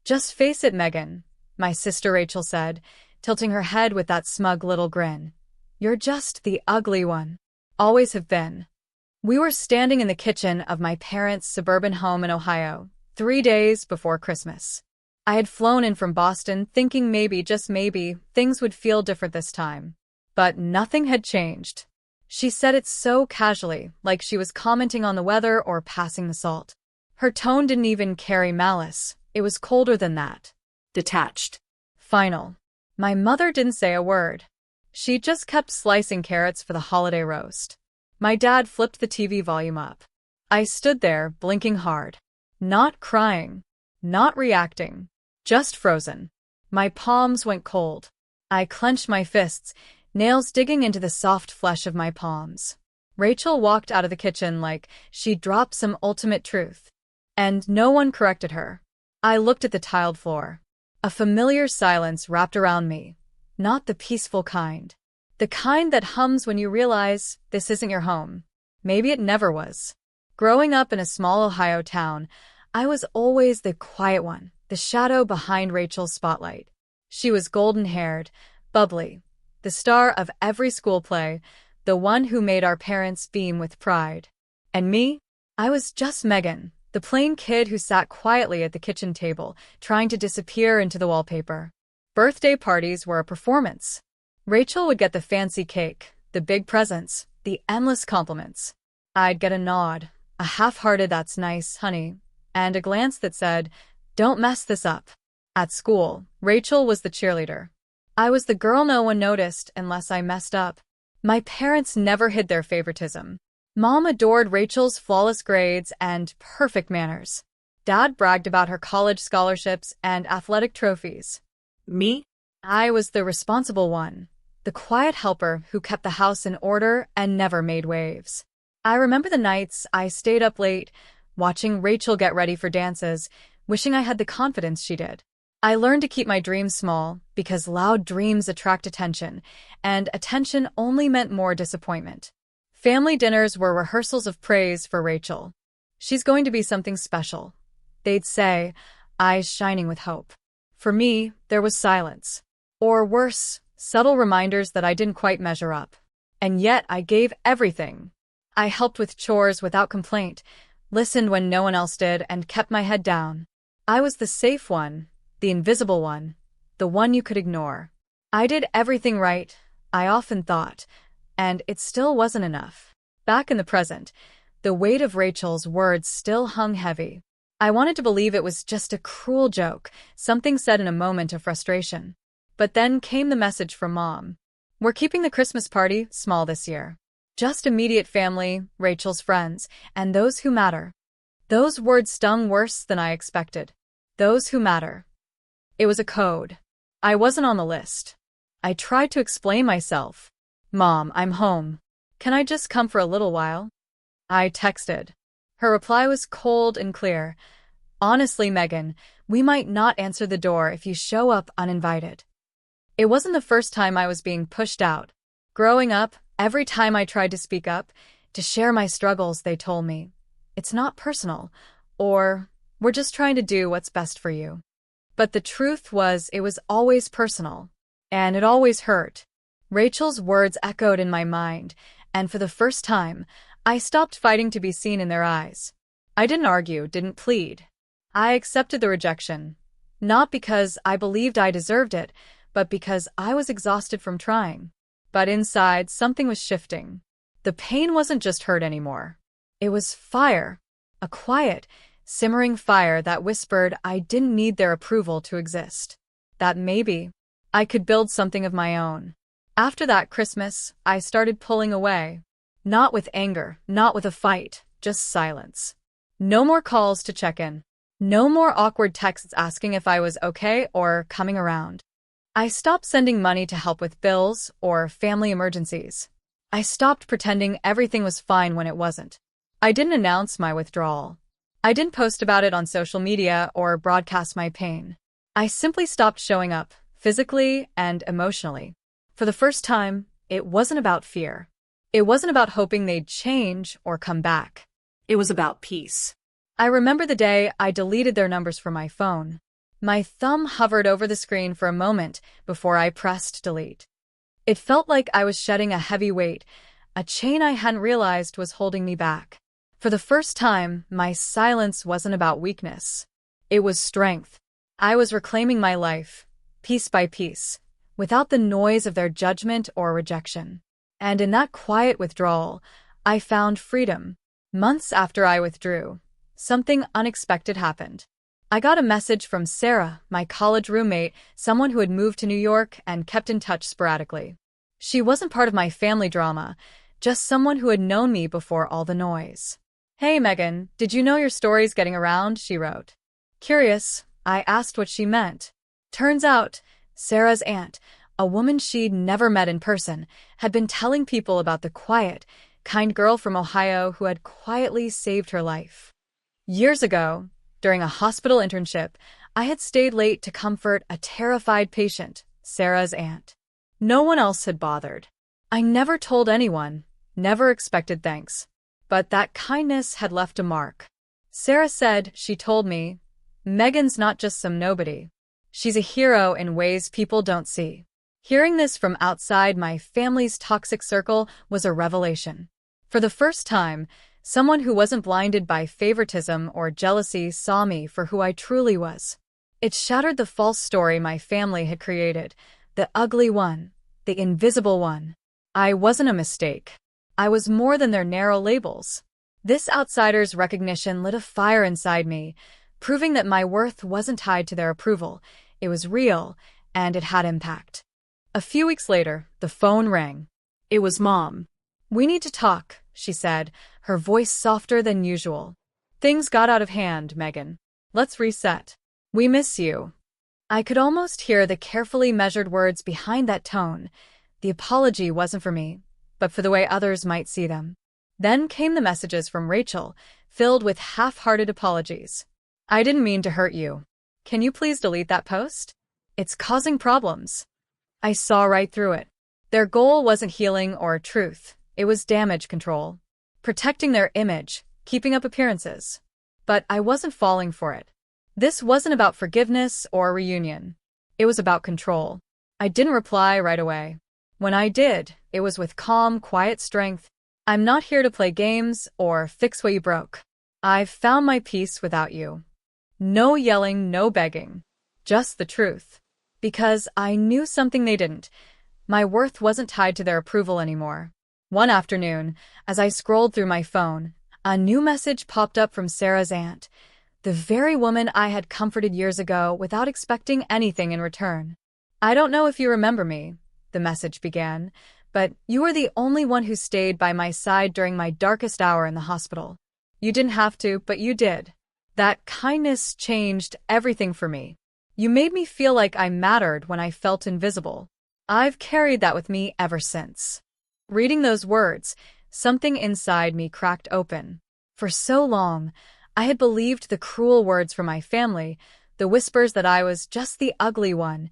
Just face it, Megan, my sister Rachel said, tilting her head with that smug little grin. You're just the ugly one. Always have been. We were standing in the kitchen of my parents' suburban home in Ohio, 3 days before Christmas. I had flown in from Boston thinking maybe, just maybe, things would feel different this time. But nothing had changed. She said it so casually, like she was commenting on the weather or passing the salt. Her tone didn't even carry malice. It was colder than that. Detached. Final. My mother didn't say a word. She just kept slicing carrots for the holiday roast. My dad flipped the TV volume up. I stood there, blinking hard. Not crying. Not reacting. Just frozen. My palms went cold. I clenched my fists, nails digging into the soft flesh of my palms. Rachel walked out of the kitchen like she'd dropped some ultimate truth. And no one corrected her. I looked at the tiled floor. A familiar silence wrapped around me. Not the peaceful kind. The kind that hums when you realize this isn't your home. Maybe it never was. Growing up in a small Ohio town, I was always the quiet one, the shadow behind Rachel's spotlight. She was golden-haired, bubbly, the star of every school play, the one who made our parents beam with pride. And me? I was just Megan, the plain kid who sat quietly at the kitchen table, trying to disappear into the wallpaper. Birthday parties were a performance. Rachel would get the fancy cake, the big presents, the endless compliments. I'd get a nod, a half-hearted "that's nice, honey," and a glance that said, "Don't mess this up." At school, Rachel was the cheerleader. I was the girl no one noticed unless I messed up. My parents never hid their favoritism. Mom adored Rachel's flawless grades and perfect manners. Dad bragged about her college scholarships and athletic trophies. Me? I was the responsible one, the quiet helper who kept the house in order and never made waves. I remember the nights I stayed up late, watching Rachel get ready for dances, wishing I had the confidence she did. I learned to keep my dreams small because loud dreams attract attention, and attention only meant more disappointment. Family dinners were rehearsals of praise for Rachel. She's going to be something special, they'd say, eyes shining with hope. For me, there was silence. Or worse, subtle reminders that I didn't quite measure up. And yet I gave everything. I helped with chores without complaint, listened when no one else did, and kept my head down. I was the safe one, the invisible one, the one you could ignore. I did everything right, I often thought, and it still wasn't enough. Back in the present, the weight of Rachel's words still hung heavy. I wanted to believe it was just a cruel joke, something said in a moment of frustration. But then came the message from Mom. We're keeping the Christmas party small this year. Just immediate family, Rachel's friends, and those who matter. Those words stung worse than I expected. Those who matter. It was a code. I wasn't on the list. I tried to explain myself. Mom, I'm home. Can I just come for a little while? I texted. Her reply was cold and clear. Honestly, Megan, we might not answer the door if you show up uninvited. It wasn't the first time I was being pushed out. Growing up, every time I tried to speak up, to share my struggles, they told me, "It's not personal," or "We're just trying to do what's best for you." But the truth was, it was always personal. And it always hurt. Rachel's words echoed in my mind, and for the first time, I stopped fighting to be seen in their eyes. I didn't argue, didn't plead. I accepted the rejection. Not because I believed I deserved it, but because I was exhausted from trying. But inside, something was shifting. The pain wasn't just hurt anymore. It was fire. A quiet, simmering fire that whispered I didn't need their approval to exist. That maybe I could build something of my own. After that Christmas, I started pulling away. Not with anger, not with a fight, just silence. No more calls to check in. No more awkward texts asking if I was okay or coming around. I stopped sending money to help with bills or family emergencies. I stopped pretending everything was fine when it wasn't. I didn't announce my withdrawal. I didn't post about it on social media or broadcast my pain. I simply stopped showing up, physically and emotionally. For the first time, it wasn't about fear. It wasn't about hoping they'd change or come back. It was about peace. I remember the day I deleted their numbers from my phone. My thumb hovered over the screen for a moment before I pressed delete. It felt like I was shedding a heavy weight, a chain I hadn't realized was holding me back. For the first time, my silence wasn't about weakness. It was strength. I was reclaiming my life, piece by piece, without the noise of their judgment or rejection. And in that quiet withdrawal, I found freedom. Months after I withdrew, something unexpected happened. I got a message from Sarah, my college roommate, someone who had moved to New York and kept in touch sporadically. She wasn't part of my family drama, just someone who had known me before all the noise. "Hey Megan, did you know your story's getting around?" she wrote. Curious, I asked what she meant. Turns out, Sarah's aunt, a woman she'd never met in person, had been telling people about the quiet, kind girl from Ohio who had quietly saved her life. Years ago, during a hospital internship, I had stayed late to comfort a terrified patient, Sarah's aunt. No one else had bothered. I never told anyone, never expected thanks. But that kindness had left a mark. Sarah said, she told me, "Megan's not just some nobody. She's a hero in ways people don't see." Hearing this from outside my family's toxic circle was a revelation. For the first time, someone who wasn't blinded by favoritism or jealousy saw me for who I truly was. It shattered the false story my family had created, the ugly one, the invisible one. I wasn't a mistake. I was more than their narrow labels. This outsider's recognition lit a fire inside me, proving that my worth wasn't tied to their approval. It was real, and it had impact. A few weeks later, the phone rang. It was Mom. "We need to talk," she said, her voice softer than usual. "Things got out of hand, Megan. Let's reset. We miss you." I could almost hear the carefully measured words behind that tone. The apology wasn't for me, but for the way others might see them. Then came the messages from Rachel, filled with half-hearted apologies. "I didn't mean to hurt you. Can you please delete that post? It's causing problems." I saw right through it. Their goal wasn't healing or truth. It was damage control. Protecting their image, keeping up appearances. But I wasn't falling for it. This wasn't about forgiveness or reunion. It was about control. I didn't reply right away. When I did, it was with calm, quiet strength. "I'm not here to play games or fix what you broke. I've found my peace without you." No yelling, no begging. Just the truth. Because I knew something they didn't. My worth wasn't tied to their approval anymore. One afternoon, as I scrolled through my phone, a new message popped up from Sarah's aunt, the very woman I had comforted years ago without expecting anything in return. "I don't know if you remember me," the message began, "but you were the only one who stayed by my side during my darkest hour in the hospital. You didn't have to, but you did. That kindness changed everything for me. You made me feel like I mattered when I felt invisible. I've carried that with me ever since." Reading those words, something inside me cracked open. For so long, I had believed the cruel words from my family, the whispers that I was just the ugly one,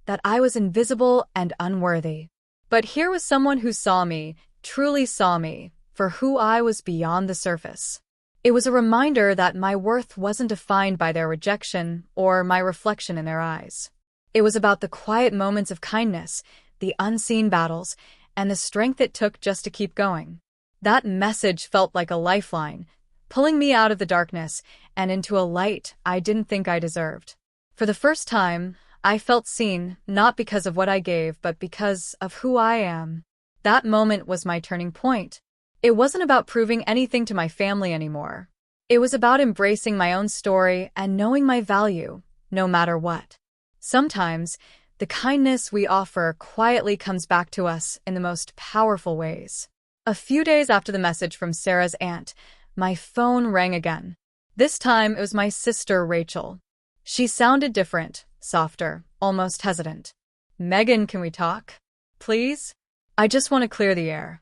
that I was invisible and unworthy. But here was someone who saw me, truly saw me, for who I was beyond the surface. It was a reminder that my worth wasn't defined by their rejection or my reflection in their eyes. It was about the quiet moments of kindness, the unseen battles, and the strength it took just to keep going. That message felt like a lifeline, pulling me out of the darkness and into a light I didn't think I deserved. For the first time, I felt seen, not because of what I gave, but because of who I am. That moment was my turning point. It wasn't about proving anything to my family anymore. It was about embracing my own story and knowing my value, no matter what. Sometimes, the kindness we offer quietly comes back to us in the most powerful ways. A few days after the message from Sarah's aunt, my phone rang again. This time it was my sister, Rachel. She sounded different, softer, almost hesitant. "Megan, can we talk? Please? I just want to clear the air."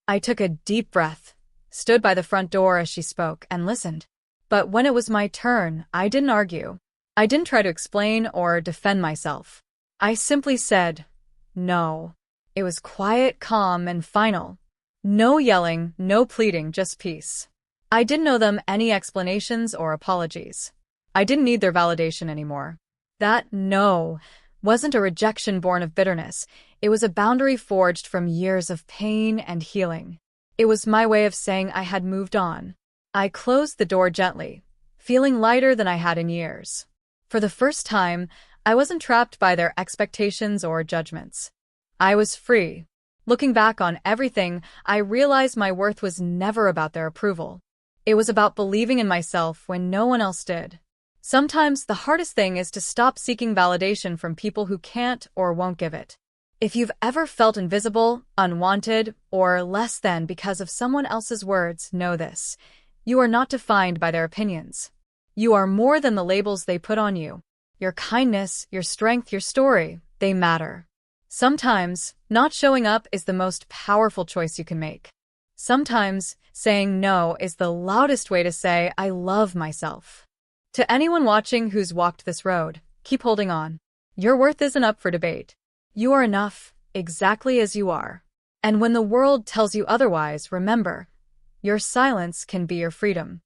I took a deep breath, stood by the front door as she spoke, and listened. But when it was my turn, I didn't argue. I didn't try to explain or defend myself. I simply said, "No." It was quiet, calm, and final. No yelling, no pleading, just peace. I didn't owe them any explanations or apologies. I didn't need their validation anymore. That no wasn't a rejection born of bitterness. It was a boundary forged from years of pain and healing. It was my way of saying I had moved on. I closed the door gently, feeling lighter than I had in years. For the first time, I wasn't trapped by their expectations or judgments. I was free. Looking back on everything, I realized my worth was never about their approval. It was about believing in myself when no one else did. Sometimes the hardest thing is to stop seeking validation from people who can't or won't give it. If you've ever felt invisible, unwanted, or less than because of someone else's words, know this. You are not defined by their opinions. You are more than the labels they put on you. Your kindness, your strength, your story, they matter. Sometimes, not showing up is the most powerful choice you can make. Sometimes, saying no is the loudest way to say, I love myself. To anyone watching who's walked this road, keep holding on. Your worth isn't up for debate. You are enough, exactly as you are. And when the world tells you otherwise, remember, your silence can be your freedom.